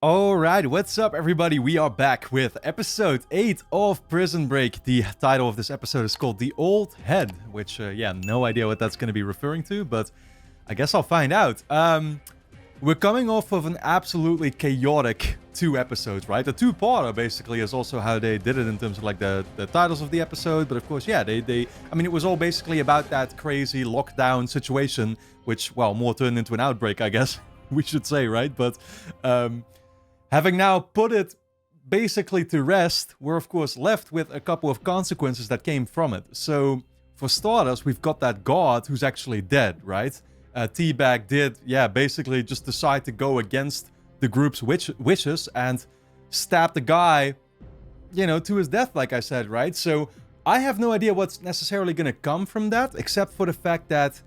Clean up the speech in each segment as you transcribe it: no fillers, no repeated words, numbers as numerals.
Alright, what's up everybody? We are back with episode 8 of Prison Break. The title of this episode is called The Old Head, which, no idea what that's going to be referring to, but I guess I'll find out. We're coming off of an absolutely chaotic 2 episodes, right? A 2-parter, basically, is also how they did it in terms of, like, the titles of the episode, but of course, yeah, it was all basically about that crazy lockdown situation, which, well, more turned into an outbreak, I guess, we should say, right? But, having now put it basically to rest, we're of course left with a couple of consequences that came from it. So, for starters, we've got that guard who's actually dead, right? Teabag did, basically just decide to go against the group's wishes and stab the guy, to his death, like I said, right? So, I have no idea what's necessarily going to come from that, except for the fact that,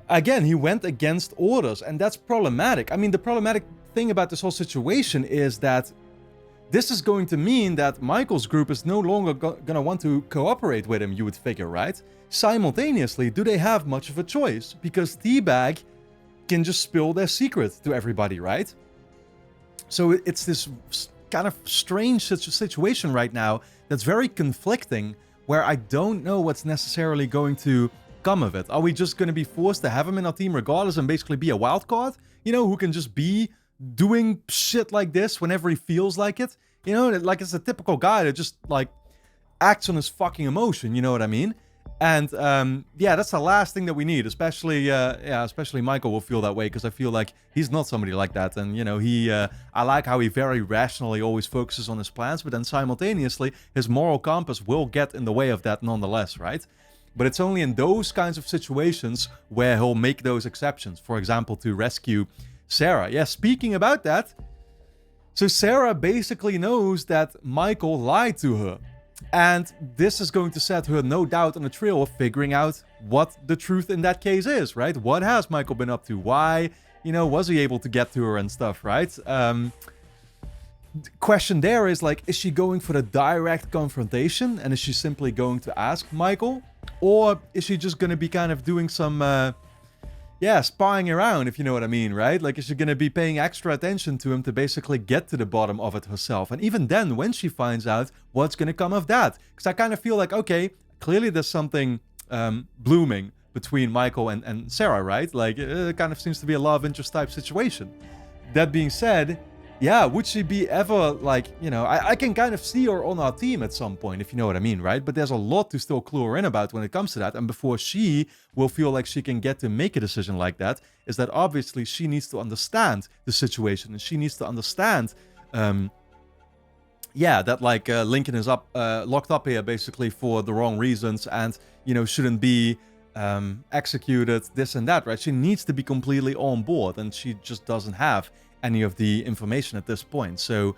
again, he went against orders, and that's problematic. I mean, the problematic thing about this whole situation is that this is going to mean that Michael's group is no longer gonna want to cooperate with him, you would figure, right? Simultaneously, do they have much of a choice? Because Teabag can just spill their secret to everybody, right? So it's this kind of strange situation right now that's very conflicting, where I don't know what's necessarily going to come of it. Are we just going to be forced to have him in our team regardless and basically be a wild card? Who can just be doing shit like this whenever he feels like it? Like it's a typical guy that just, like, acts on his fucking emotion, you know what I mean? And, that's the last thing that we need, especially Michael will feel that way, because I feel like he's not somebody like that, and, I like how he very rationally always focuses on his plans, but then simultaneously, his moral compass will get in the way of that nonetheless, right? But it's only in those kinds of situations where he'll make those exceptions, for example, to rescue Sarah. Yeah, speaking about that, so Sarah basically knows that Michael lied to her. And this is going to set her, no doubt, on a trail of figuring out what the truth in that case is, right? What has Michael been up to? Why, was he able to get to her and stuff, right? Question there is, like, is she going for the direct confrontation? And is she simply going to ask Michael? Or is she just going to be kind of doing some... spying around, if you know what I mean, right? Like, is she going to be paying extra attention to him to basically get to the bottom of it herself? And even then, when she finds out, what's going to come of that? Because I kind of feel like, okay, clearly there's something blooming between Michael and Sarah, right? Like, it kind of seems to be a love interest type situation. That being said, would she be ever, like, I can kind of see her on our team at some point, if you know what I mean, right? But there's a lot to still clue her in about when it comes to that. And before she will feel like she can get to make a decision like that, is that obviously she needs to understand the situation. And she needs to understand, that, like, Lincoln is locked up here basically for the wrong reasons and, shouldn't be executed, this and that, right? She needs to be completely on board, and she just doesn't have any of the information at this point. So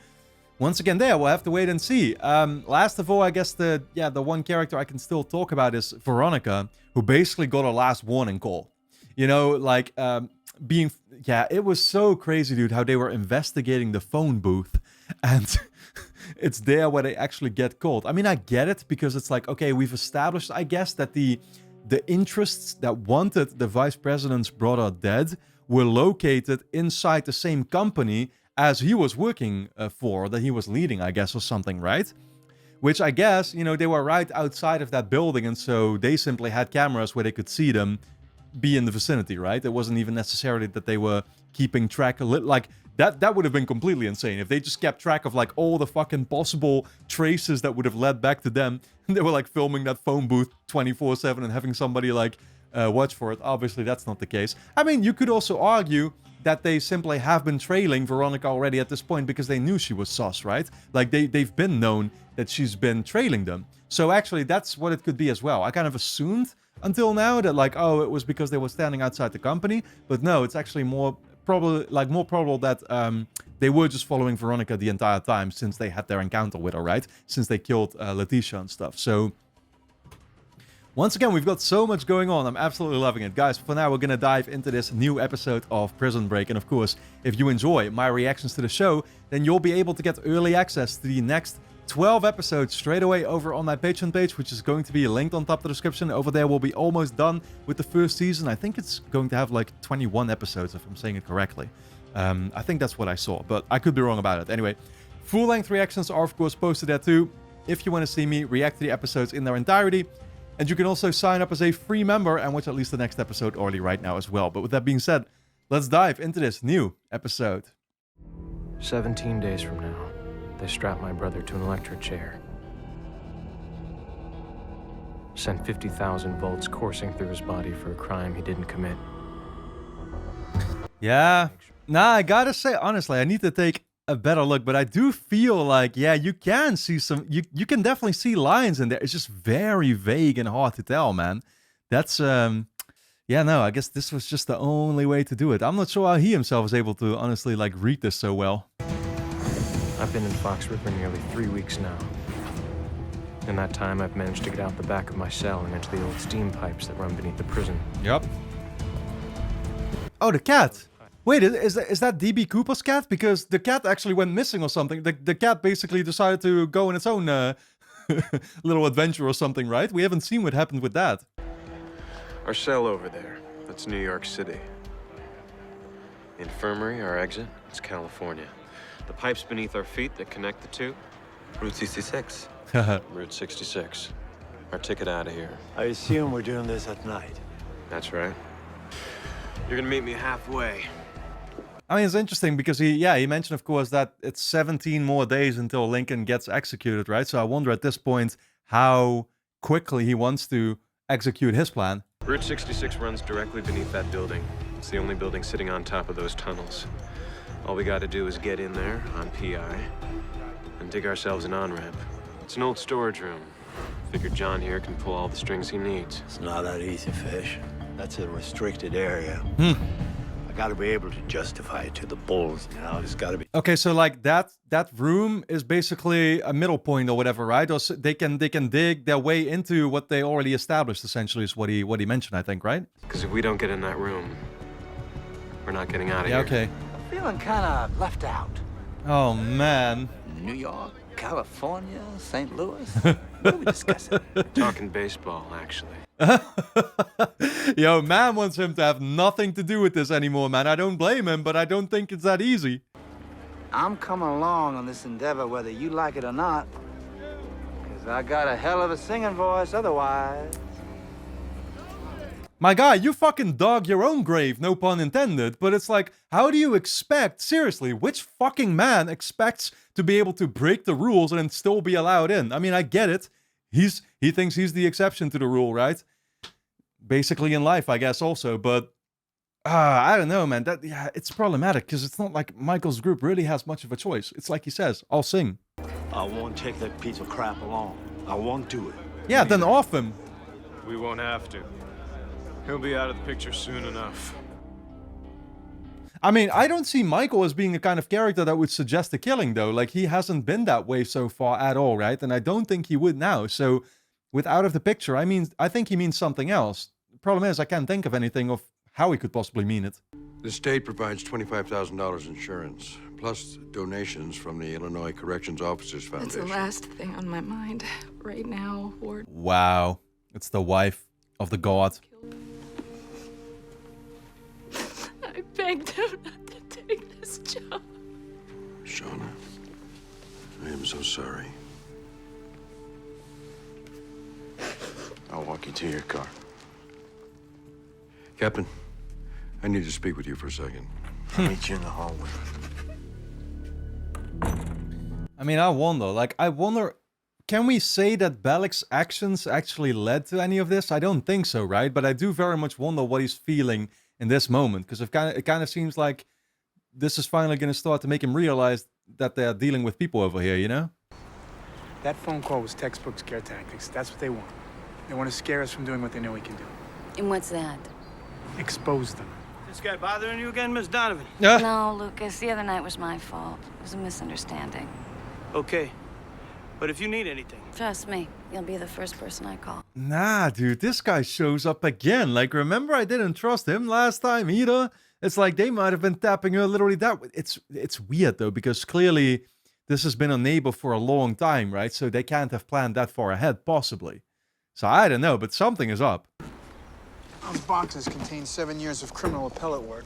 once again, we'll have to wait and see. Last of all, I guess the one character I can still talk about is Veronica, who basically got her last warning call. It was so crazy, dude, how they were investigating the phone booth, and it's there where they actually get called. I mean, I get it, because it's like, okay, we've established, I guess, that the interests that wanted the vice president's brother dead were located inside the same company as he was working for, that he was leading, I guess, or something, right? Which I guess, they were right outside of that building, and so they simply had cameras where they could see them be in the vicinity, right? It wasn't even necessarily that they were keeping track of, like, that would have been completely insane if they just kept track of, like, all the fucking possible traces that would have led back to them. They were, like, filming that phone booth 24/7 and having somebody, like, watch for it. Obviously, that's not the case. I mean, you could also argue that they simply have been trailing Veronica already at this point because they knew she was sus, right? Like, they've been known that she's been trailing them. So actually, that's what it could be as well. I kind of assumed until now that, like, oh, it was because they were standing outside the company. But no, it's actually more probable that they were just following Veronica the entire time since they had their encounter with her, right? Since they killed Letitia and stuff. So once again, we've got so much going on. I'm absolutely loving it. Guys, for now, we're going to dive into this new episode of Prison Break. And of course, if you enjoy my reactions to the show, then you'll be able to get early access to the next 12 episodes straight away over on my Patreon page, which is going to be linked on top of the description. Over there, we'll be almost done with the first season. I think it's going to have like 21 episodes, if I'm saying it correctly. I think that's what I saw, but I could be wrong about it. Anyway, full-length reactions are, of course, posted there too, if you want to see me react to the episodes in their entirety. And you can also sign up as a free member and watch at least the next episode early right now as well. But with that being said, let's dive into this new episode. 17 days from now, they strap my brother to an electric chair. Sent 50,000 volts coursing through his body for a crime he didn't commit. Yeah. Nah, I gotta say, honestly, I need to take a better look, but I do feel like, yeah, you can see some, you can definitely see lines in there. It's just very vague and hard to tell, man. That's, yeah, no, I guess this was just the only way to do it. I'm not sure how he himself was able to, honestly, like, read this so well. I've been in Fox River nearly 3 weeks now. In that time, I've managed to get out the back of my cell and into the old steam pipes that run beneath the prison. Yep. Oh, the cat. Wait, is that DB Cooper's cat? Because the cat actually went missing or something. The cat basically decided to go on its own little adventure or something, right? We haven't seen what happened with that. Our cell over there, that's New York City. The infirmary, our exit, it's California. The pipes beneath our feet that connect the two, Route 66. Route 66. Our ticket out of here. I assume we're doing this at night. That's right. You're gonna meet me halfway. I mean, it's interesting because he mentioned, of course, that it's 17 more days until Lincoln gets executed, right? So I wonder at this point how quickly he wants to execute his plan. Route 66 runs directly beneath that building. It's the only building sitting on top of those tunnels. All we gotta do is get in there on PI and dig ourselves an on-ramp. It's an old storage room. Figured John here can pull all the strings he needs. It's not that easy, Fish. That's a restricted area. I gotta be able to justify it to the bulls now. It's gotta be... Okay, so like that room is basically a middle point or whatever, right? Or they can dig their way into what they already established, essentially, is what he mentioned, I think, right? Because if we don't get in that room, we're not getting out of Yeah, here. okay. I'm feeling kinda left out. Oh, man. New York, California, St. Louis? What are we discussing? Talking baseball, actually. Yo, man wants him to have nothing to do with this anymore, man. I don't blame him, but I don't think it's that easy. I'm coming along on this endeavor whether you like it or not. Because I got a hell of a singing voice otherwise. My guy, you fucking dug your own grave, no pun intended, but it's like, how do you expect, seriously, which fucking man expects to be able to break the rules and then still be allowed in? I mean, I get it. He thinks he's the exception to the rule, right? Basically in life, I guess, also, but I don't know, man. It's problematic because it's not like Michael's group really has much of a choice. It's like he says, I'll sing. I won't take that piece of crap along. I won't do it. Yeah, then off him. We won't have to. He'll be out of the picture soon enough. I mean, I don't see Michael as being the kind of character that would suggest a killing, though. Like, he hasn't been that way so far at all, right? And I don't think he would now. So, with out of the picture, I think he means something else. The problem is, I can't think of anything of how he could possibly mean it. The state provides $25,000 insurance, plus donations from the Illinois Corrections Officers Foundation. That's the last thing on my mind right now, Ward. Wow. It's the wife of the god. I begged him not to take this job. Shauna, I am so sorry. I'll walk you to your car. Captain, I need to speak with you for a second. I'll meet you in the hallway. I mean, I wonder, can we say that Balak's actions actually led to any of this? I don't think so, right? But I do very much wonder what he's feeling in this moment, because it kind of seems like this is finally going to start to make him realize that they're dealing with people over here, you know? That phone call was textbook scare tactics. That's what they want. They want to scare us from doing what they know we can do. And what's that? Expose them. This guy bothering you again, Miss Donovan? No, Lucas, the other night was my fault. It was a misunderstanding. Okay. But if you need anything... Trust me, you'll be the first person I call. Nah, dude, this guy shows up again. Like, remember I didn't trust him last time either? It's like they might have been tapping her literally that way. It's weird, though, because clearly this has been a neighbor for a long time, right? So they can't have planned that far ahead, possibly. So I don't know, but something is up. Those boxes contain 7 years of criminal appellate work.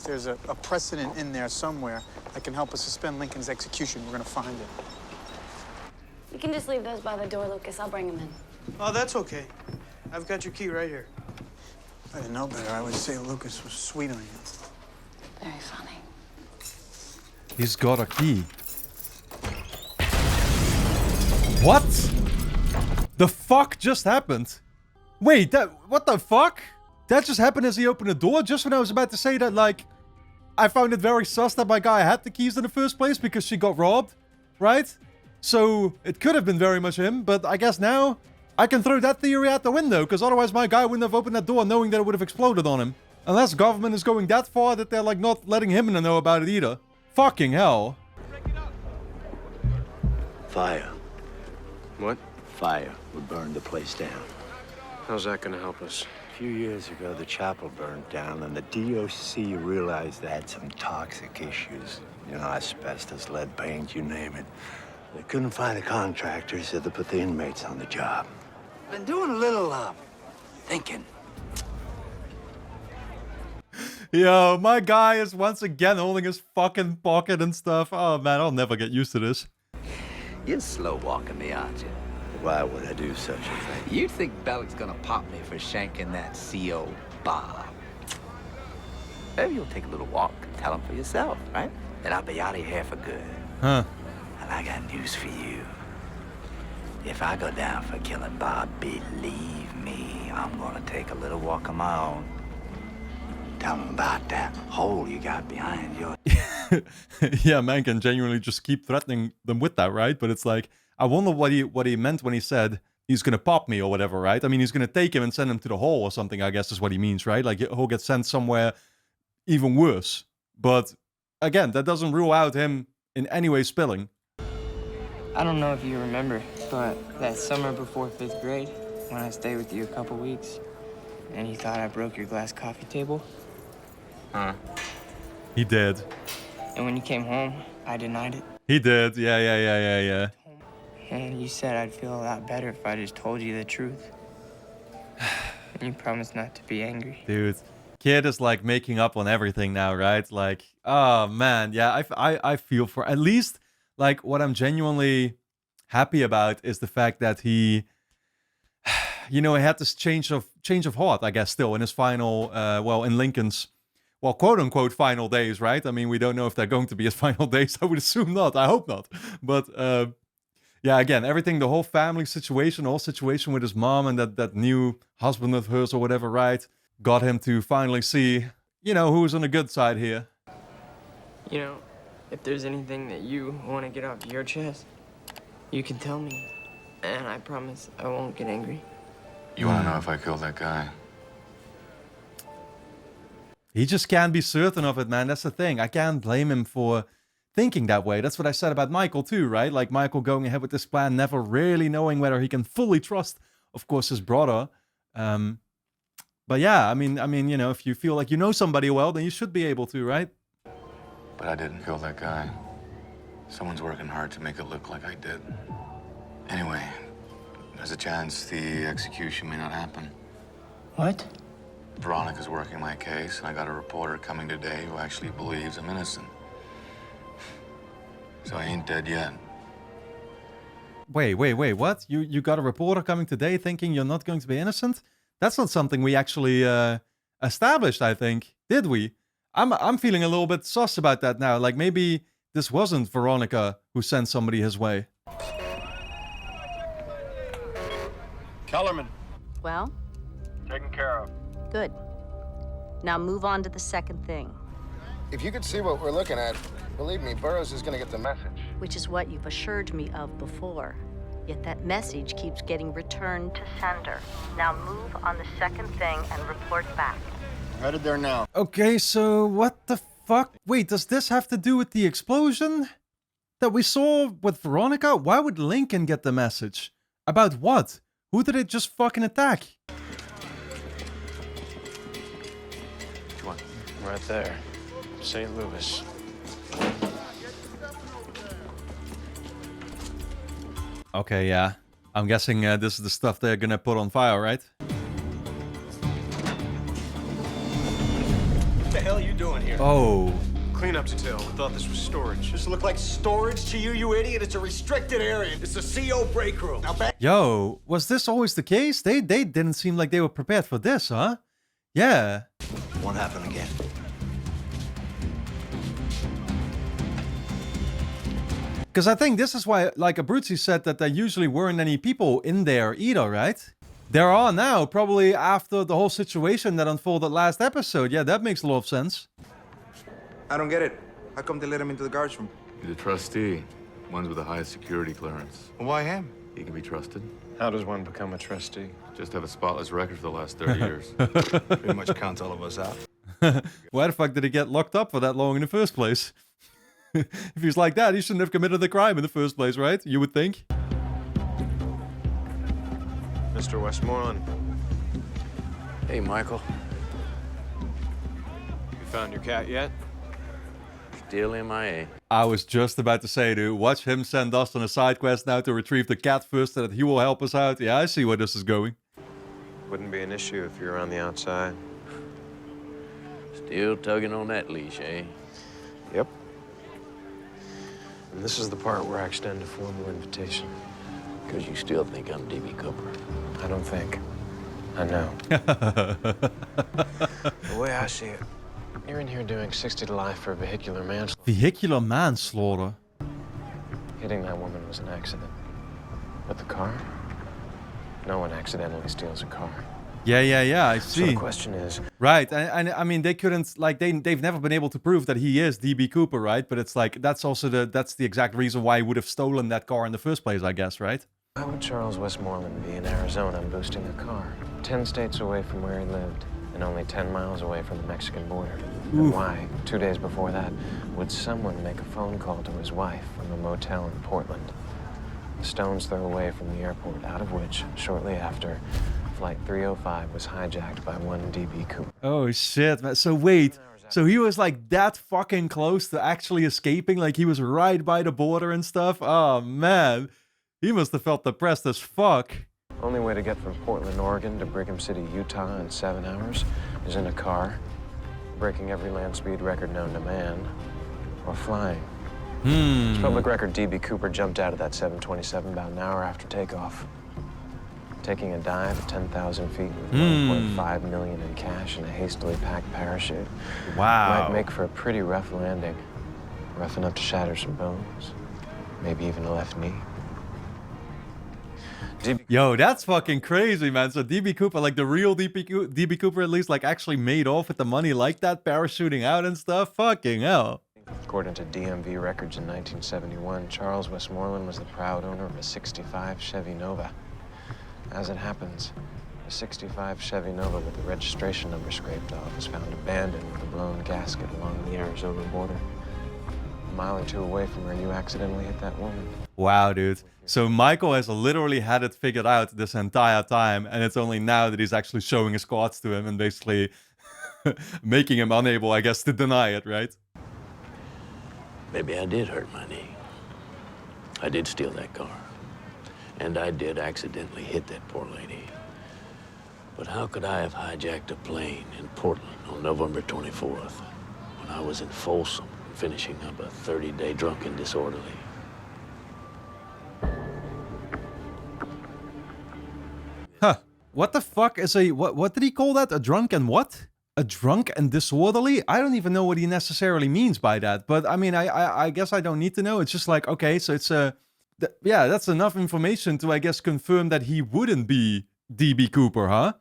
If there's a precedent in there somewhere that can help us suspend Lincoln's execution, we're gonna find it. You can just leave those by the door, Lucas. I'll bring them in. Oh, that's okay. I've got your key right here. If I didn't know better, I would say Lucas was sweet on you. Very funny. He's got a key. What? The fuck just happened? Wait, what the fuck? That just happened as he opened the door, just when I was about to say that, like, I found it very sus that my guy had the keys in the first place because she got robbed, right? So, it could have been very much him, but I guess now I can throw that theory out the window, because otherwise my guy wouldn't have opened that door knowing that it would have exploded on him. Unless government is going that far that they're, like, not letting him know about it either. Fucking hell. Fire. What? Fire would burn the place down. How's that gonna help us? A few years ago, the chapel burned down, and the DOC realized they had some toxic issues. You know, asbestos, lead paint, you name it. They couldn't find the contractors, so they put the inmates on the job. Been doing a little, thinking. Yo, my guy is once again holding his fucking pocket and stuff. Oh man, I'll never get used to this. You're slow walking me, aren't you? Why would I do such a thing? You think Bellick's gonna pop me for shanking that CO Bob? Maybe you'll take a little walk and tell him for yourself, right? Then I'll be out of here for good. Huh. And I got news for you. If I go down for killing Bob, believe me, I'm gonna take a little walk of my own. Tell him about that hole you got behind your... Yeah, man can genuinely just keep threatening them with that, right? But it's like, I wonder what he meant when he said he's gonna pop me or whatever, right? I mean, he's gonna take him and send him to the hole or something, I guess is what he means, right? Like, he'll get sent somewhere even worse. But, again, that doesn't rule out him in any way spilling. I don't know if you remember, but that summer before 5th grade, when I stayed with you a couple weeks, and you thought I broke your glass coffee table? Huh. He did. And when you came home, I denied it. He did, yeah. And you said I'd feel a lot better if I just told you the truth. And you promised not to be angry. Dude, kid is like making up on everything now, right? Like, oh man, yeah, I feel for, at least, like, what I'm genuinely happy about is the fact that he, you know, he had this change of heart, I guess, still in his final, well, in Lincoln's, well, quote-unquote final days, right? I mean, we don't know if they're going to be his final days. I would assume not. I hope not. But, yeah, again, everything, the whole family situation, the whole situation with his mom and that new husband of hers or whatever, right? Got him to finally see, you know, who's on the good side here. You know, if there's anything that you want to get off your chest, you can tell me. And I promise I won't get angry. You want to know if I killed that guy? He just can't be certain of it, man. That's the thing. I can't blame him for thinking that way. That's what I said about Michael too, right? Like Michael going ahead with this plan, never really knowing whether he can fully trust, of course, his brother. But yeah, I mean, you know, if you feel like you know somebody well, then you should be able to, right? But I didn't kill that guy. Someone's working hard to make it look like I did. Anyway, there's a chance the execution may not happen. What? Veronica's working my case, and I got a reporter coming today who actually believes I'm innocent. So I ain't dead yet. Wait, what? You got a reporter coming today thinking you're not going to be innocent? That's not something we actually established, I think. Did we? I'm feeling a little bit sus about that now. Like, maybe this wasn't Veronica who sent somebody his way. Kellerman. Well? Taken care of. Good. Now move on to the second thing. If you could see what we're looking at, believe me, Burroughs is gonna get the message. Which is what you've assured me of before. Yet that message keeps getting returned to sender. Now move on the second thing and report back. Headed there now. Okay, so what the fuck? Wait, does this have to do with the explosion that we saw with Veronica? Why would Lincoln get the message? About what? Who did it just fucking attack? Come on. Right there. St. Louis. Okay, yeah. I'm guessing this is the stuff they're gonna put on fire, right? What the hell are you doing here? Oh. Cleanup detail. We thought this was storage. This look like storage to you, you idiot? It's a restricted area. It's a CO break room. Now back. Yo, was this always the case? They didn't seem like they were prepared for this, huh? Yeah. Won't happen again. Because I think this is why, like Abruzzi said, that there usually weren't any people in there either, right? There are now, probably after the whole situation that unfolded last episode. Yeah, that makes a lot of sense. I don't get it. How come they let him into the guards room? He's a trustee. One's with the highest security clearance. Well, why him? He can be trusted. How does one become a trustee? Just have a spotless record for the last 30 years. Pretty much counts all of us out. Why the fuck did he get locked up for that long in the first place? If he's like that, he shouldn't have committed the crime in the first place, right? You would think. Mr. Westmoreland. Hey, Michael. You found your cat yet? Still MIA. I was just about to say, dude, watch him send us on a side quest now to retrieve the cat first, so that he will help us out. Yeah, I see where this is going. Wouldn't be an issue if you're on the outside. Still tugging on that leash, eh? Yep. And this is the part where I extend a formal invitation. Because you still think I'm D.B. Cooper. I don't think. I know. The way I see it, you're in here doing 60 to life for vehicular manslaughter. Vehicular manslaughter? Hitting that woman was an accident. But the car? No one accidentally steals a car. Yeah, I see. So the question is... Right, and I mean, they couldn't, like, they've never been able to prove that he is D.B. Cooper, right? But it's like, that's the exact reason why he would have stolen that car in the first place, I guess, right? Why would Charles Westmoreland be in Arizona boosting a car? 10 states away from where he lived, and only 10 miles away from the Mexican border. And why, 2 days before that, would someone make a phone call to his wife from a motel in Portland? A stone's throw away from the airport, out of which, shortly after, Flight 305 was hijacked by one D.B. Cooper. Oh shit, man. So wait, so he was like that fucking close to actually escaping? Like he was right by the border and stuff? Oh man, he must have felt depressed as fuck. Only way to get from Portland, Oregon to Brigham City, Utah in 7 hours is in a car, breaking every land speed record known to man, or flying. It's public record D.B. Cooper jumped out of that 727 about an hour after takeoff. Taking a dive at 10,000 feet with $1.5 million in cash and a hastily packed parachute. Wow. Might make for a pretty rough landing. Rough enough to shatter some bones. Maybe even a left knee. Yo, that's fucking crazy, man. So D.B. Cooper, like the real D.B. Cooper at least, like actually made off with the money like that, parachuting out and stuff? Fucking hell. According to DMV records in 1971, Charles Westmoreland was the proud owner of a 65 Chevy Nova. As it happens, a 65 Chevy Nova with the registration number scraped off was found abandoned with a blown gasket along the Arizona border. A mile or two away from where you accidentally hit that woman. Wow, dude. So Michael has literally had it figured out this entire time, and it's only now that he's actually showing his cards to him and basically making him unable, I guess, to deny it, right? Maybe I did hurt my knee. I did steal that car. And I did accidentally hit that poor lady. But how could I have hijacked a plane in Portland on November 24th when I was in Folsom finishing up a 30-day drunken disorderly? Huh. What the fuck is a... What did he call that? A drunk and what? A drunk and disorderly? I don't even know what he necessarily means by that. But I mean, I guess I don't need to know. It's just like, okay, so it's a... Yeah, that's enough information to, I guess, confirm that he wouldn't be D.B. Cooper, huh?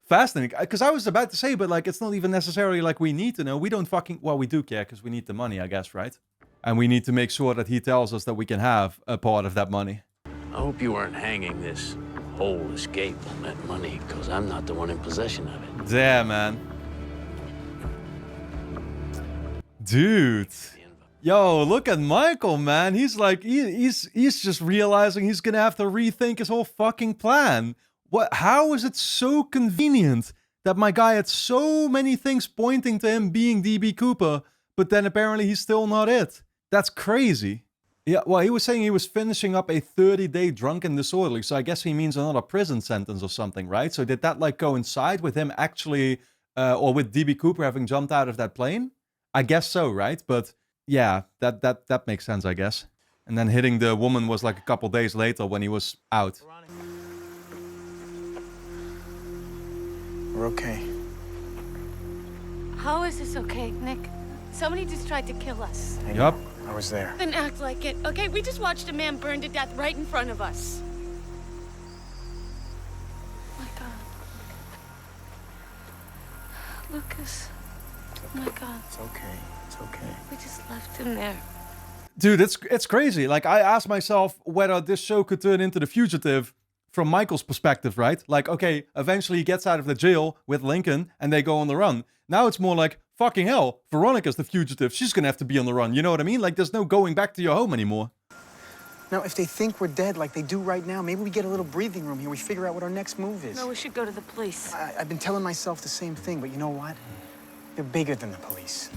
Fascinating. Because I was about to say, but, like, it's not even necessarily like we need to know. We don't fucking... Well, we do care because we need the money, I guess, right? And we need to make sure that he tells us that we can have a part of that money. I hope you weren't hanging this whole escape on that money, because I'm not the one in possession of it. Damn, man. Dude. Yo, look at Michael, man. He's like, he's just realizing he's gonna have to rethink his whole fucking plan. How is it so convenient that my guy had so many things pointing to him being D.B. Cooper, but then apparently he's still not it? That's crazy. Yeah, well, he was saying he was finishing up a 30-day drunken disorderly, so I guess he means another prison sentence or something, right? So did that, like, coincide with him actually, or with D.B. Cooper having jumped out of that plane? I guess so, right? But yeah, that makes sense, I guess. And then hitting the woman was like a couple days later when he was out. We're okay. How is this okay, Nick? Somebody just tried to kill us. Yup. I was there. Then act like it, okay? We just watched a man burn to death right in front of us. Oh my God. Lucas. Oh my God. It's okay. It's okay. We just left him there. Dude, it's crazy. Like, I asked myself whether this show could turn into The Fugitive from Michael's perspective, right? Like, okay, eventually he gets out of the jail with Lincoln and they go on the run. Now it's more like, fucking hell, Veronica's the fugitive. She's gonna have to be on the run. You know what I mean? Like, there's no going back to your home anymore. Now, if they think we're dead like they do right now, maybe we get a little breathing room here. We figure out what our next move is. No, we should go to the police. I've been telling myself the same thing, but you know what? They're bigger than the police.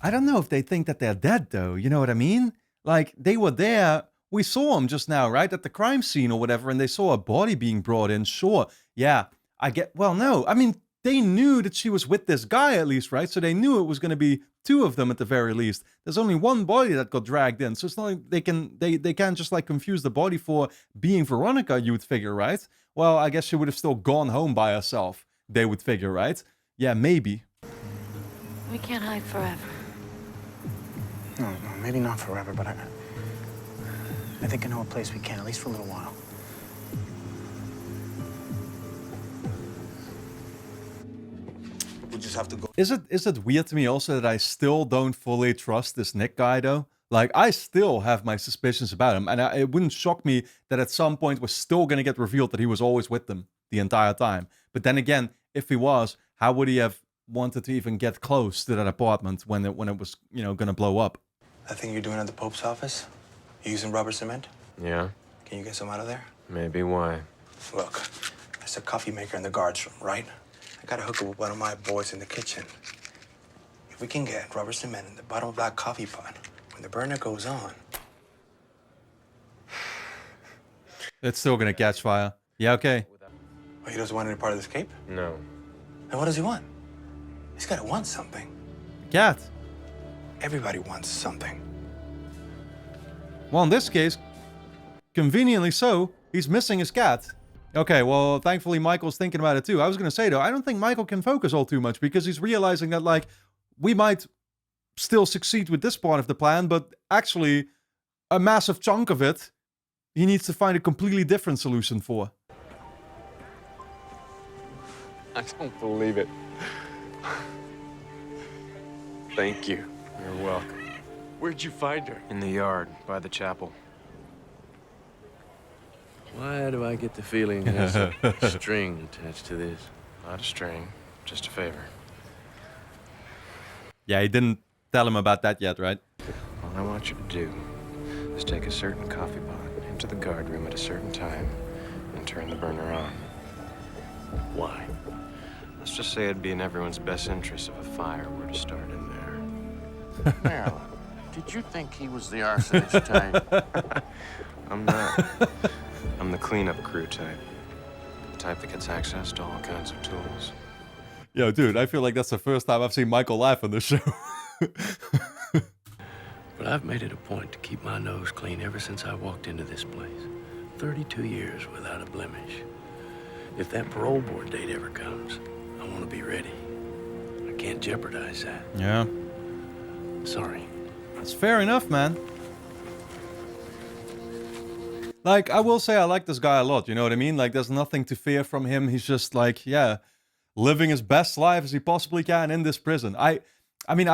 I don't know if they think that they're dead, though. You know what I mean? Like, they were there. We saw them just now, right? At the crime scene or whatever, and they saw a body being brought in. Sure. Yeah, I get... Well, no. I mean, they knew that she was with this guy at least, right? So they knew it was going to be two of them at the very least. There's only one body that got dragged in. So it's not like they can't just like confuse the body for being Veronica, you would figure, right? Well, I guess she would have still gone home by herself. They would figure, right? Yeah, maybe. We can't hide forever. No, maybe not forever, but I think I know a place we can, at least for a little while. We just have to go. Is it weird to me also that I still don't fully trust this Nick guy, though? Like, I still have my suspicions about him, and it wouldn't shock me that at some point we're still going to get revealed that he was always with them the entire time. But then again, if he was, how would he have wanted to even get close to that apartment when it was, you know, going to blow up? That thing you're doing at the Pope's office? You using rubber cement? Yeah? Can you get some out of there? Maybe. Why? Look, there's a coffee maker in the guards room, right? I got to hook up with one of my boys in the kitchen. If we can get rubber cement in the bottom of that coffee pot, when the burner goes on... It's still going to catch fire. Yeah, okay. Oh, he doesn't want any part of the escape? No. Then what does he want? He's got to want something. Cat. Everybody wants something. Well, in this case, conveniently so, he's missing his cat. Okay, well, thankfully Michael's thinking about it too. I was going to say, though, I don't think Michael can focus all too much because he's realizing that, like, we might still succeed with this part of the plan, but actually, a massive chunk of it, he needs to find a completely different solution for. I don't believe it. Thank you. You're welcome. Where'd you find her? In the yard, by the chapel. Why do I get the feeling there's a string attached to this? Not a string, just a favor. Yeah, he didn't tell him about that yet, right? All I want you to do is take a certain coffee pot into the guard room at a certain time and turn the burner on. Why? Let's just say it'd be in everyone's best interest if a fire were to start in there. Marilyn, did you think he was the arsonist type? I'm not. I'm the cleanup crew type. The type that gets access to all kinds of tools. Yo, dude, I feel like that's the first time I've seen Michael laugh on this show. But I've made it a point to keep my nose clean ever since I walked into this place. 32 years without a blemish. If that parole board date ever comes, I want to be ready. I can't jeopardize that. Yeah. Sorry. That's fair enough, man. Like, I will say I like this guy a lot, you know what I mean? Like, there's nothing to fear from him. He's just like, yeah, living his best life as he possibly can in this prison. I mean,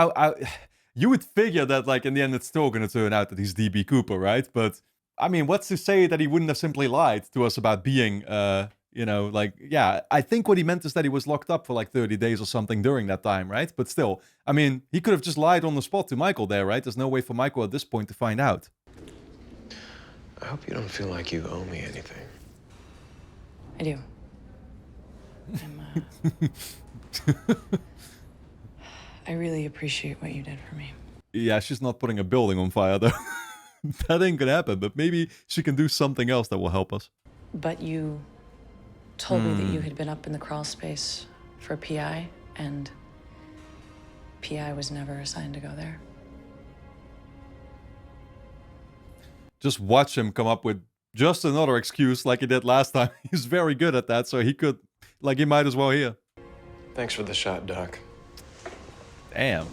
you would figure that, like, in the end, it's still going to turn out that he's DB Cooper, right? But, I mean, what's to say that he wouldn't have simply lied to us about being, you know, like, yeah, I think what he meant is that he was locked up for like 30 days or something during that time, right? But still, I mean, he could have just lied on the spot to Michael there, right? There's no way for Michael at this point to find out. I hope you don't feel like you owe me anything. I do. I really appreciate what you did for me. Yeah, she's not putting a building on fire, though. That ain't gonna happen, but maybe she can do something else that will help us. But you told me that you had been up in the crawl space for PI, and PI was never assigned to go there. Just watch him come up with just another excuse like he did last time. He's very good at that, so he could, like, he might as well here. Thanks for the shot, Doc. Damn.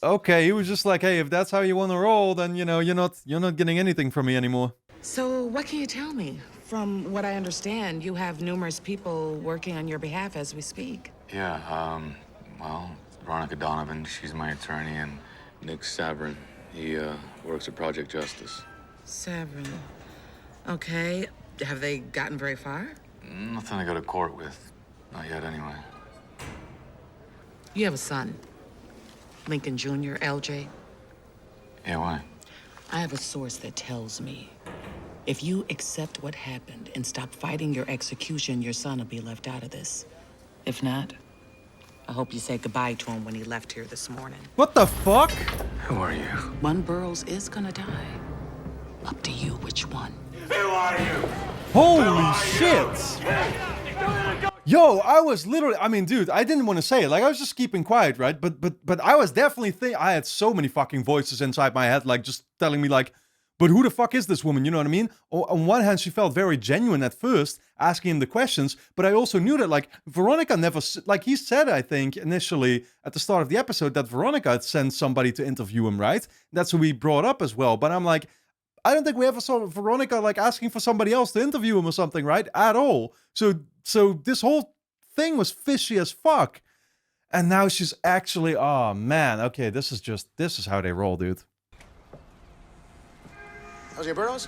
Okay, he was just like, hey, if that's how you want to roll, then, you know, you're not getting anything from me anymore. So what can you tell me? From what I understand, you have numerous people working on your behalf as we speak. Yeah, well, Veronica Donovan, she's my attorney, and Nick Savrin, he works at Project Justice. Severin. Okay. Have they gotten very far? Nothing to go to court with. Not yet, anyway. You have a son, Lincoln Jr., LJ. Yeah, why? I have a source that tells me if you accept what happened and stop fighting your execution, your son will be left out of this. If not, I hope you say goodbye to him when he left here this morning. What the fuck? Who are you? One Burroughs is gonna die. Up to you which one. Who are you? Holy shit! Yo, I was literally, I mean, dude, I didn't want to say it. Like, I was just keeping quiet, right? But I was definitely I had so many fucking voices inside my head, like, just telling me, like, but who the fuck is this woman? You know what I mean? On one hand, she felt very genuine at first, asking him the questions, but I also knew that, like, Veronica never, like, he said, I think, initially, at the start of the episode, that Veronica had sent somebody to interview him, right? That's who we brought up as well, but I'm like, I don't think we ever saw Veronica, like, asking for somebody else to interview him or something, right? At all. So this whole thing was fishy as fuck. And now she's actually, oh man, okay, this is how they roll, dude. LJ Burroughs?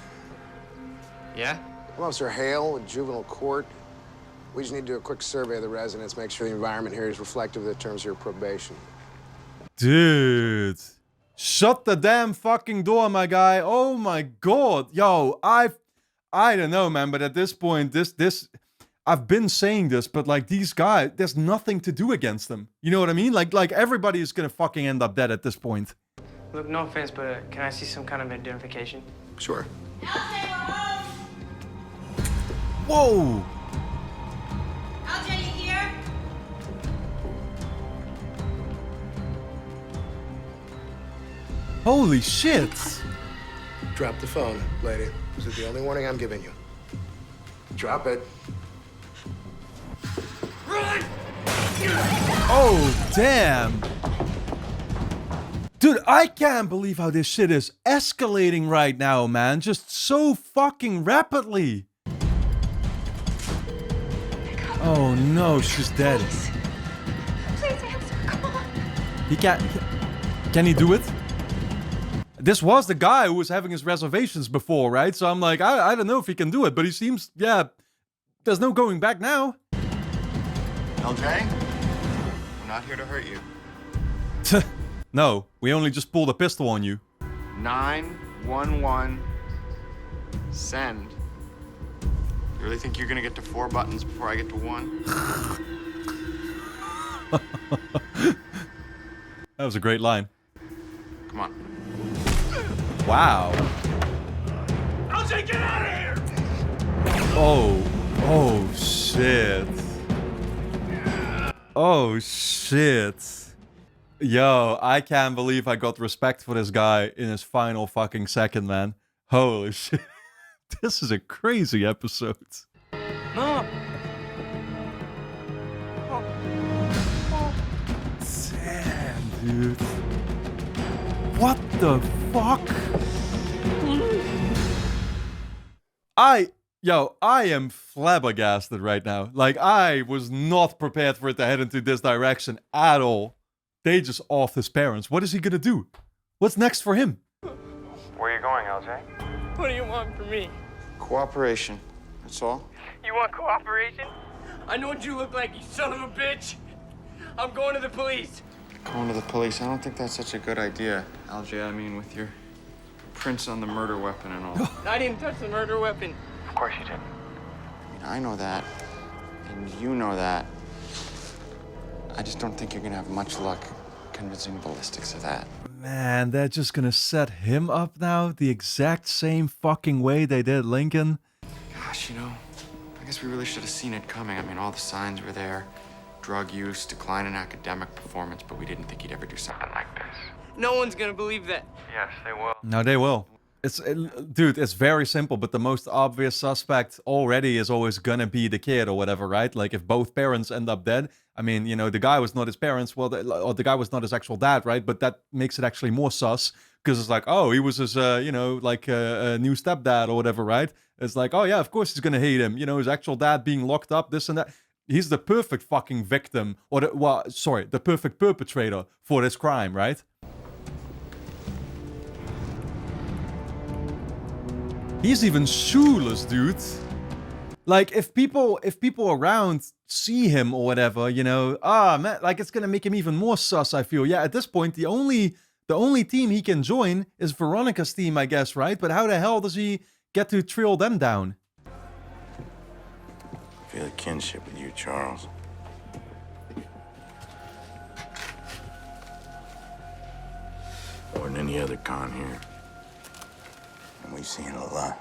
Yeah? I'm Officer Hale with Juvenile Court. We just need to do a quick survey of the residence, make sure the environment here is reflective of the terms of your probation. Dude. Shut the damn fucking door, my guy. Oh my god. Yo, I don't know, man, but at this point, I've been saying this, but like these guys, there's nothing to do against them. You know what I mean? Like everybody is gonna fucking end up dead at this point. Look, no offense, but can I see some kind of identification? Sure. Whoa! LJ, you here? Holy shit! Drop the phone, lady. This is the only warning I'm giving you. Drop it. Run! Oh, damn! Dude, I can't believe how this shit is escalating right now, man. Just so fucking rapidly. Oh no, she's dead. Please answer, come on. He can't... Can he do it? This was the guy who was having his reservations before, right? So I'm like, I don't know if he can do it, but he seems... Yeah, there's no going back now. LJ? I'm not here to hurt you. No, we only just pulled a pistol on you. 911. Send. You really think you're gonna get to 4 buttons before I get to 1? That was a great line. Come on. Wow. LJ, get out of here! Oh shit. Oh shit. Yo, I can't believe I got respect for this guy in his final fucking second, man. Holy shit. This is a crazy episode. Mom! Damn, dude. What the fuck? I am flabbergasted right now. Like, I was not prepared for it to head into this direction at all. They just offed his parents. What is he gonna do? What's next for him? Where are you going, LJ? What do you want from me? Cooperation. That's all. You want cooperation? I know what you look like, you son of a bitch! I'm going to the police! Going to the police. I don't think that's such a good idea, LJ. I mean, with your prints on the murder weapon and all. I didn't touch the murder weapon. Of course you didn't. I mean, I know that, and you know that. I just don't think you're gonna have much luck convincing ballistics of that. Man, they're just gonna set him up now the exact same fucking way they did Lincoln. Gosh, you know, I guess we really should have seen it coming. I mean, all the signs were there. drug use, decline in academic performance, but we didn't think he'd ever do something like this. No one's gonna believe that. Yes, they will. No, they will. Dude, it's very simple, but the most obvious suspect already is always gonna be the kid or whatever, right? Like, if both parents end up dead, I mean, you know, the guy was not his parents, well, or the guy was not his actual dad, right? But that makes it actually more sus, because it's like, oh, he was his, you know, like a new stepdad or whatever, right? It's like, oh yeah, of course he's gonna hate him. You know, his actual dad being locked up, this and that. He's the perfect fucking victim, or the perfect perpetrator for this crime, right? He's even shoeless, dude. Like, if people around see him or whatever, you know, man, like, it's gonna make him even more sus, I feel. Yeah, at this point, the only team he can join is Veronica's team, I guess, right? But how the hell does he get to trail them down? I feel a kinship with you, Charles. More than any other con here. And we've seen a lot,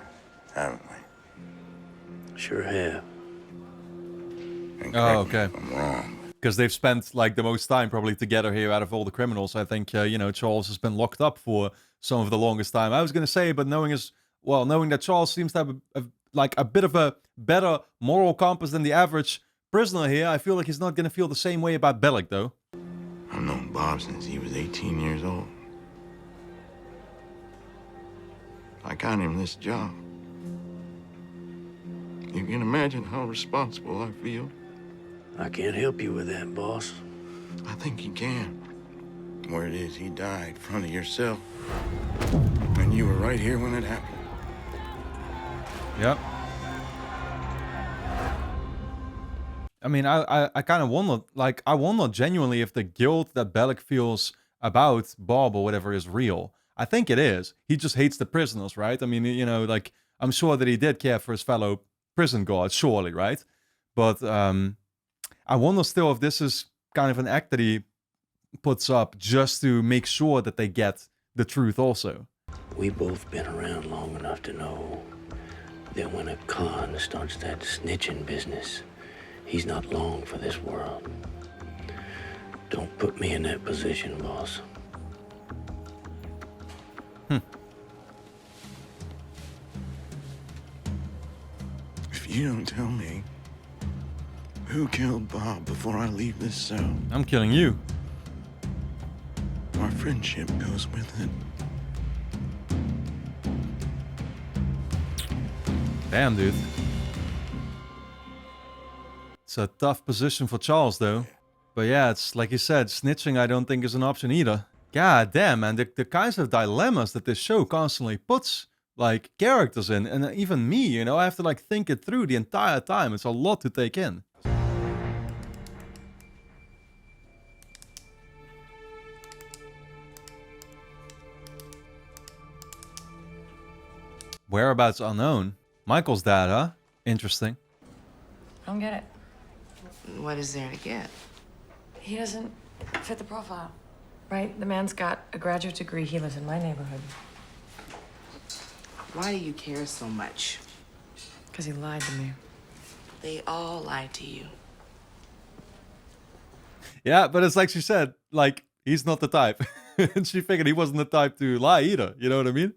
haven't we? Sure have. And Oh, correct me okay. if I'm wrong. Because they've spent, like, the most time probably together here out of all the criminals. I think, you know, Charles has been locked up for some of the longest time. I was going to say, but knowing that Charles seems to have a bit of a better moral compass than the average prisoner here, I feel like he's not going to feel the same way about Bellick, though. I've known Bob since he was 18 years old. I got him this job. You can imagine how responsible I feel. I can't help you with that, boss. I think you can. Word is he died in front of yourself. And you were right here when it happened. Yep. I mean, I kind of wonder, like, I wonder genuinely if the guilt that Bellick feels about Bob or whatever is real. I think it is. He just hates the prisoners, right? I mean, you know, like, I'm sure that he did care for his fellow prison guards, surely, right? But I wonder still if this is kind of an act that he puts up just to make sure that they get the truth also. We've both been around long enough to know that when a con starts that snitching business, he's not long for this world. Don't put me in that position, boss. If you don't tell me who killed Bob before I leave this cell, I'm killing you. Our friendship goes with it. Damn, dude. It's a tough position for Charles, though. But yeah, it's like you said, snitching I don't think is an option either. God damn, man, the kinds of dilemmas that this show constantly puts, like, characters in, and even me, you know, I have to, like, think it through the entire time. It's a lot to take in. Whereabouts unknown. Michael's dad, huh? Interesting. I don't get it. What is there to get? He doesn't fit the profile, right? The man's got a graduate degree. He lives in my neighborhood. Why do you care so much? Because he lied to me. They all lied to you. Yeah, but it's like she said, like, he's not the type. And she figured he wasn't the type to lie either. You know what I mean?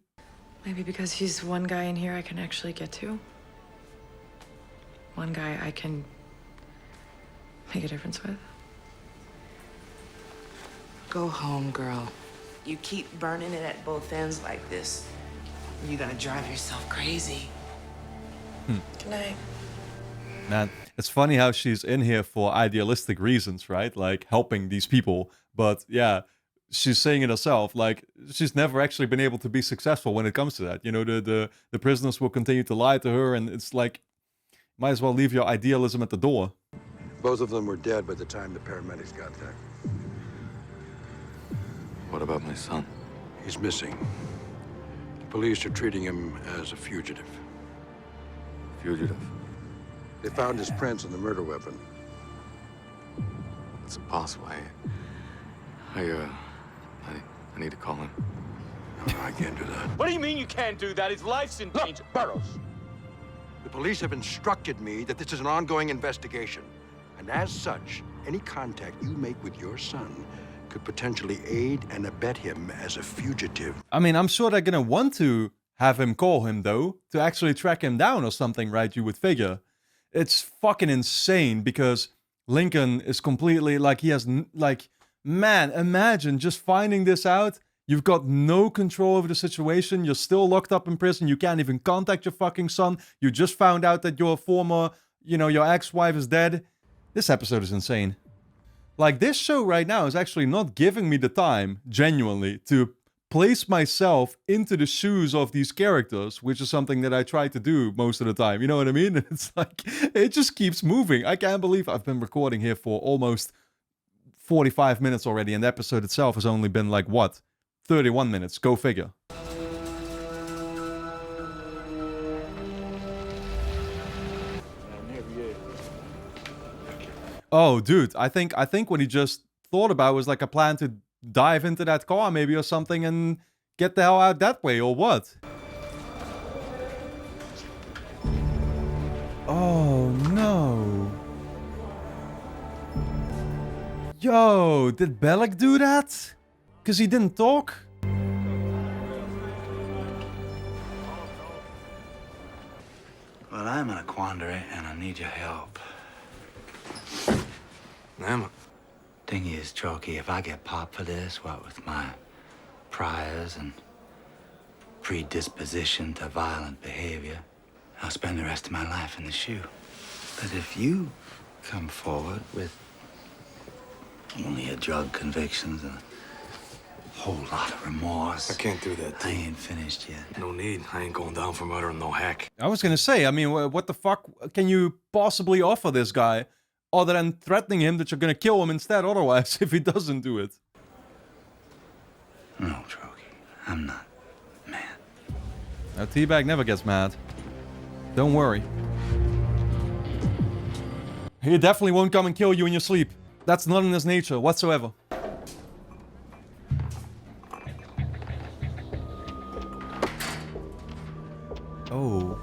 Maybe because he's one guy in here I can actually get to. One guy I can make a difference with. Go home, girl. You keep burning it at both ends like this, you're gonna drive yourself crazy. Good night. Man, it's funny how she's in here for idealistic reasons, right? Like, helping these people. But yeah, she's saying it herself, like, she's never actually been able to be successful when it comes to that. You know, the prisoners will continue to lie to her, and it's like, might as well leave your idealism at the door. Both of them were dead by the time the paramedics got there. What about my son? He's missing. The police are treating him as a fugitive. Fugitive? They found his prints on the murder weapon. It's impossible. I need to call him. No, I can't do that. What do you mean you can't do that? His life's in danger. Look, Burroughs, the police have instructed me that this is an ongoing investigation. And as such, Any contact you make with your son could potentially aid and abet him as a fugitive. I mean, I'm sure they're gonna want to have him call him, though, to actually track him down or something, right? You would figure. It's fucking insane because Lincoln is completely, like, he has, like, man, imagine just finding this out. You've got no control over the situation. You're still locked up in prison. You can't even contact your fucking son. You just found out that your former, you know, your ex-wife is dead. This episode is insane. Like, this show right now is actually not giving me the time, genuinely, to place myself into the shoes of these characters, which is something that I try to do most of the time. You know what I mean? It's like, it just keeps moving. I can't believe I've been recording here for almost 45 minutes already, and the episode itself has only been like, what? 31 minutes. Go figure. Oh, dude, I think what he just thought about was like a plan to dive into that car maybe or something and get the hell out that way, or what? Oh, no. Yo, did Bellic do that? Because he didn't talk? Well, I'm in a quandary and I need your help. Emma. Thing is, Trokey, if I get popped for this, what with my priors and predisposition to violent behavior, I'll spend the rest of my life in the shoe. But if you come forward with only a drug convictions and a whole lot of remorse. I can't do that. I ain't finished yet. No need. I ain't going down for murder and no hack. I was gonna say, I mean, what the fuck can you possibly offer this guy other than threatening him that you're gonna kill him instead otherwise if he doesn't do it? No, Trokey. I'm not mad. Now, Teabag never gets mad. Don't worry. He definitely won't come and kill you in your sleep. That's not in his nature whatsoever. Oh.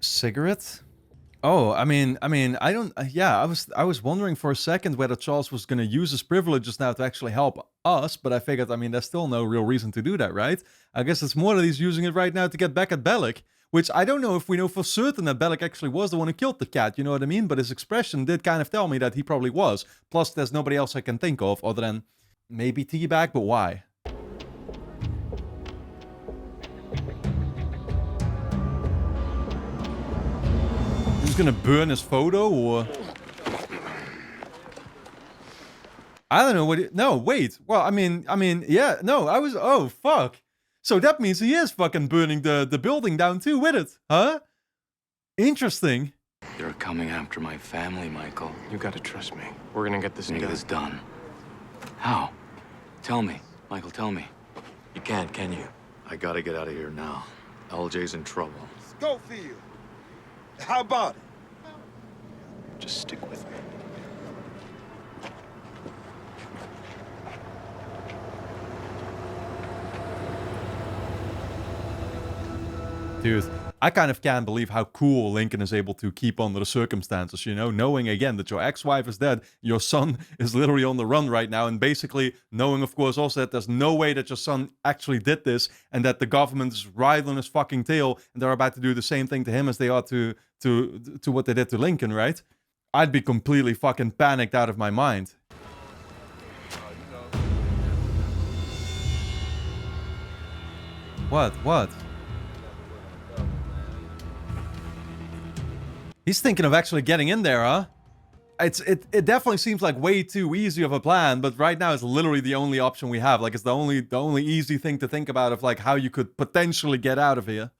Cigarette? Oh, I mean, I don't. Yeah, I was wondering for a second whether Charles was gonna use his privileges now to actually help us, but I figured, I mean, there's still no real reason to do that, right? I guess it's more that he's using it right now to get back at Bellic, which I don't know if we know for certain that Bellic actually was the one who killed the cat. You know what I mean? But his expression did kind of tell me that he probably was. Plus, there's nobody else I can think of other than maybe Teabag, but why? He's gonna burn his photo, or I don't know what. No, wait. Well, I mean, yeah. No, I was. Oh, fuck. So that means he is fucking burning the building down too with it, huh? Interesting. They're coming after my family, Michael. You gotta trust me. We're gonna get this done. How? Tell me, Michael. Tell me. You can't, can you? I gotta get out of here now. LJ's in trouble. Schofield, how about it? Just stick with me. Dude, I kind of can't believe how cool Lincoln is able to keep under the circumstances, you know? Knowing, again, that your ex-wife is dead, your son is literally on the run right now, and basically knowing, of course, also that there's no way that your son actually did this, and that the government is right on his fucking tail, and they're about to do the same thing to him as they are to what they did to Lincoln, right? I'd be completely fucking panicked out of my mind. What? He's thinking of actually getting in there, huh? It definitely seems like way too easy of a plan, but right now it's literally the only option we have. Like, it's the only easy thing to think about of like how you could potentially get out of here.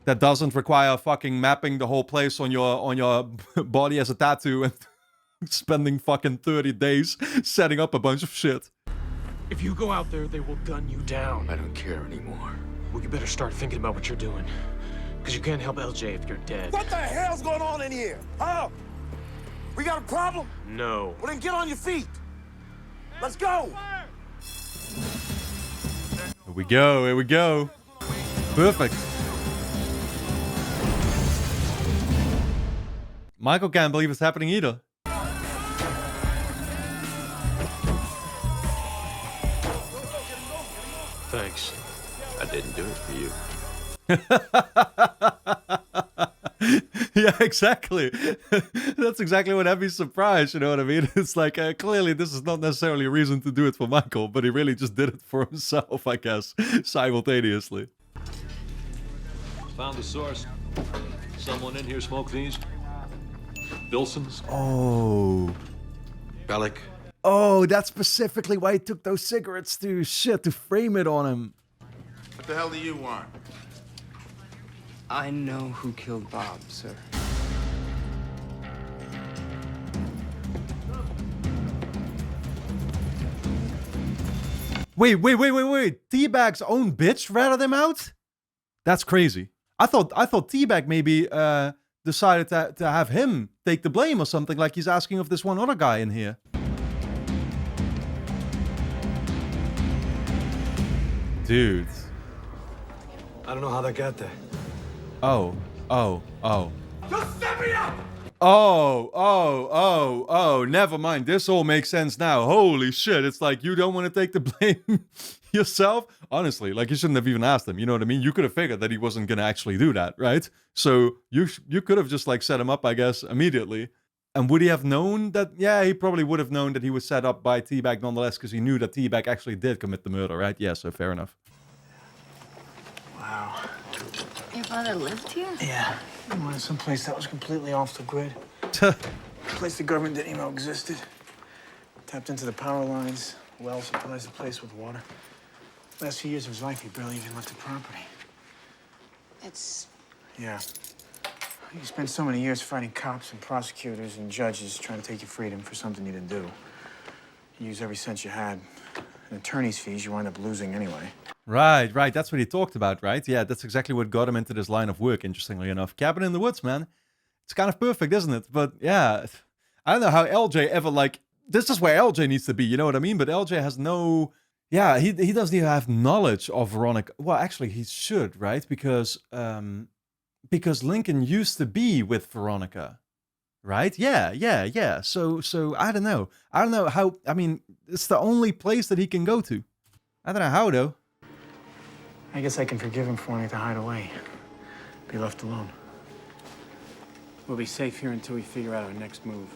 That doesn't require fucking mapping the whole place on your body as a tattoo and spending fucking 30 days setting up a bunch of shit. If you go out there, they will gun you down. I don't care anymore. Well, you better start thinking about what you're doing. Because you can't help LJ if you're dead. What the hell's going on in here? Huh? We got a problem? No. Well, then get on your feet. Let's go. Here we go. Perfect. Michael can't believe it's happening either. Thanks. I didn't do it for you. Yeah, exactly. That's exactly what had me surprised, you know what I mean? It's like, clearly this is not necessarily a reason to do it for Michael, but he really just did it for himself, I guess, simultaneously. Found the source. Someone in here smoke these? Bilsons? Oh. Bellic? Oh, that's specifically why he took those cigarettes to frame it on him. What the hell do you want? I know who killed Bob, sir. Wait. Teabag's own bitch ratted him out? That's crazy. I thought Teabag maybe decided to have him take the blame or something, like he's asking of this one other guy in here. Dude. I don't know how that got there. Oh. Just set me up! Oh, never mind. This all makes sense now. Holy shit. It's like you don't want to take the blame yourself. Honestly, like you shouldn't have even asked him. You know what I mean? You could have figured that he wasn't going to actually do that, right? So you could have just like set him up, I guess, immediately. And would he have known that? Yeah, he probably would have known that he was set up by Teabag nonetheless, because he knew that Teabag actually did commit the murder, right? Yeah, so fair enough. Wow. Your brother lived here? Yeah. He wanted some place that was completely off the grid. Place the government didn't even know existed. Tapped into the power lines. Well supplies the place with water. Last few years of his life, he barely even left the property. It's... Yeah. You spent so many years fighting cops and prosecutors and judges trying to take your freedom for something you didn't do. You used every cent you had. And attorney's fees you wind up losing anyway. Right. That's what he talked about, right? Yeah, that's exactly what got him into this line of work, interestingly enough. Cabin in the woods, man. It's kind of perfect, isn't it? But yeah, I don't know how LJ ever, like, this is where LJ needs to be, you know what I mean? But LJ has no... Yeah, he doesn't even have knowledge of Veronica. Well, actually, he should, right? Because Lincoln used to be with Veronica, right? Yeah. So I don't know. I don't know how... I mean, it's the only place that he can go to. I don't know how, though. I guess I can forgive him for wanting to hide away. Be left alone. We'll be safe here until we figure out our next move.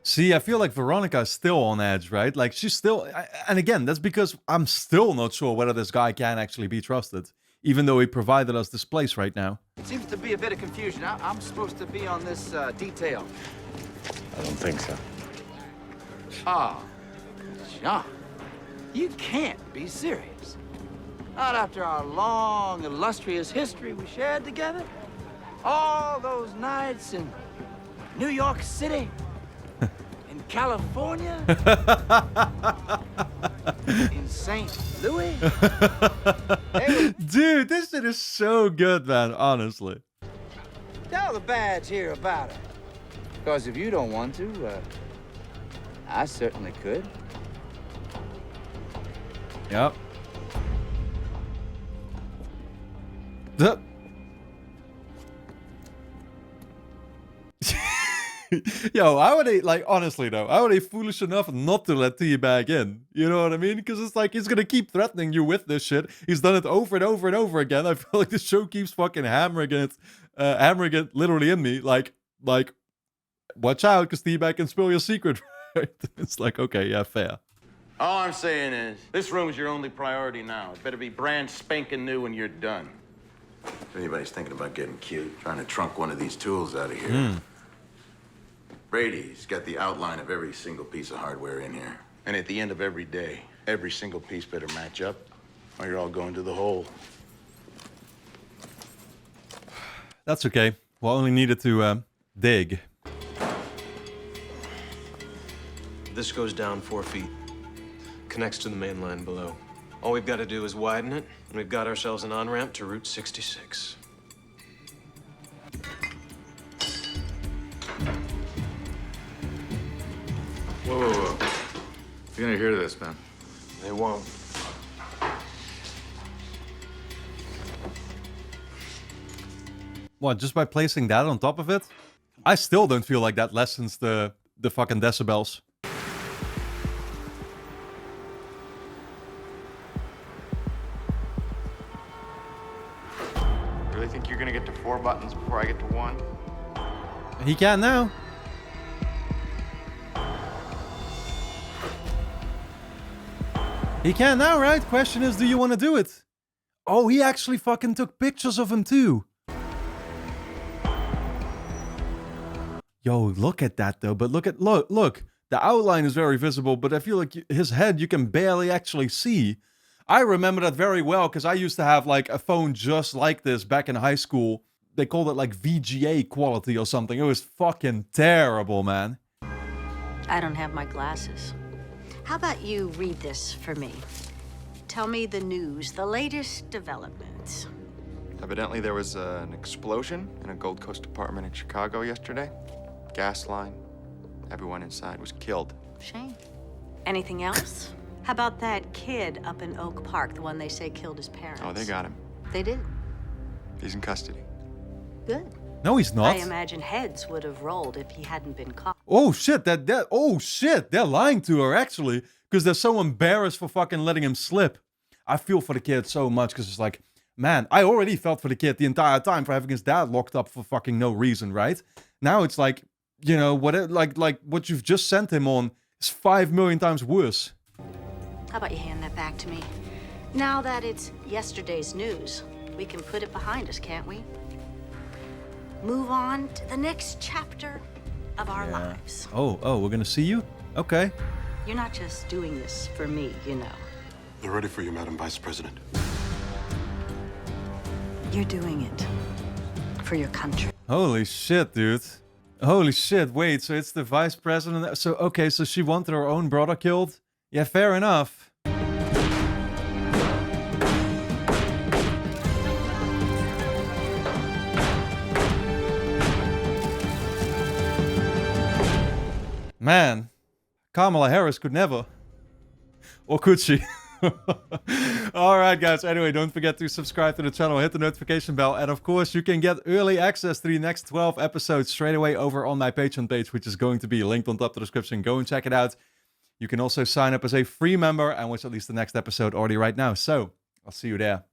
See, I feel like Veronica is still on edge, right? Like, she's still... And again, that's because I'm still not sure whether this guy can actually be trusted, even though he provided us this place right now. Seems to be a bit of confusion. I'm supposed to be on this detail. I don't think so. Ah, John, you can't be serious. Not after our long, illustrious history we shared together. All those nights in New York City, in California, in St. Louis. Dude, this shit is so good, man, honestly. Tell the badge here about it. Because if you don't want to, I certainly could. Yep. Yo, I would like, honestly though, I would be foolish enough not to let Teabag in. You know what I mean? Because it's like, he's gonna keep threatening you with this shit. He's done it over and over and over again. I feel like the show keeps fucking hammering it literally in me. Like, watch out, because Teabag can spill your secret, right? It's like, okay, yeah, fair. All I'm saying is, this room's your only priority now. It better be brand spanking new when you're done. If anybody's thinking about getting cute, trying to trunk one of these tools out of here. Brady's got the outline of every single piece of hardware in here. And at the end of every day, every single piece better match up, or you're all going to the hole. That's okay. We'll only need it to dig. This goes down 4 feet. Connects to the main line below. All we've got to do is widen it, and we've got ourselves an on-ramp to Route 66. Whoa. You're gonna hear this, man. They won't. What, just by placing that on top of it? I still don't feel like that lessens the fucking decibels. Really think you're gonna get to 4 buttons before I get to 1? He can now. He can now, right? Question is, do you want to do it? Oh, he actually fucking took pictures of him too. Yo, look at that though. But look. The outline is very visible, but I feel like his head you can barely actually see. I remember that very well because I used to have like a phone just like this back in high school. They called it like VGA quality or something. It was fucking terrible, man. I don't have my glasses. How about you read this for me? Tell me the news, the latest developments. Evidently, there was an explosion in a Gold Coast apartment in Chicago yesterday. Gas line. Everyone inside was killed. Shame. Anything else? How about that kid up in Oak Park, the one they say killed his parents? Oh, they got him. They did? He's in custody. Good. No, he's not. I imagine heads would have rolled if he hadn't been caught. Oh shit, oh shit, they're lying to her actually, because they're so embarrassed for fucking letting him slip. I feel for the kid so much, because it's like, man, I already felt for the kid the entire time for having his dad locked up for fucking no reason, right? Now it's like, you know, like what you've just sent him on is 5 million times worse. How about you hand that back to me? Now that it's yesterday's news, we can put it behind us, can't we? Move on to the next chapter of our lives. Oh, we're gonna see you? Okay. You're not just doing this for me, you know. They're ready for you, Madam Vice President. You're doing it for your country. Holy shit, dude. Holy shit, wait, so it's the vice president? So, okay, so she wanted her own brother killed? Yeah, fair enough. Man, Kamala Harris could never. Or could she? Alright guys, anyway, don't forget to subscribe to the channel, hit the notification bell, and of course you can get early access to the next 12 episodes straight away over on my Patreon page, which is going to be linked on top of the description. Go and check it out. You can also sign up as a free member and watch at least the next episode already right now. So, I'll see you there.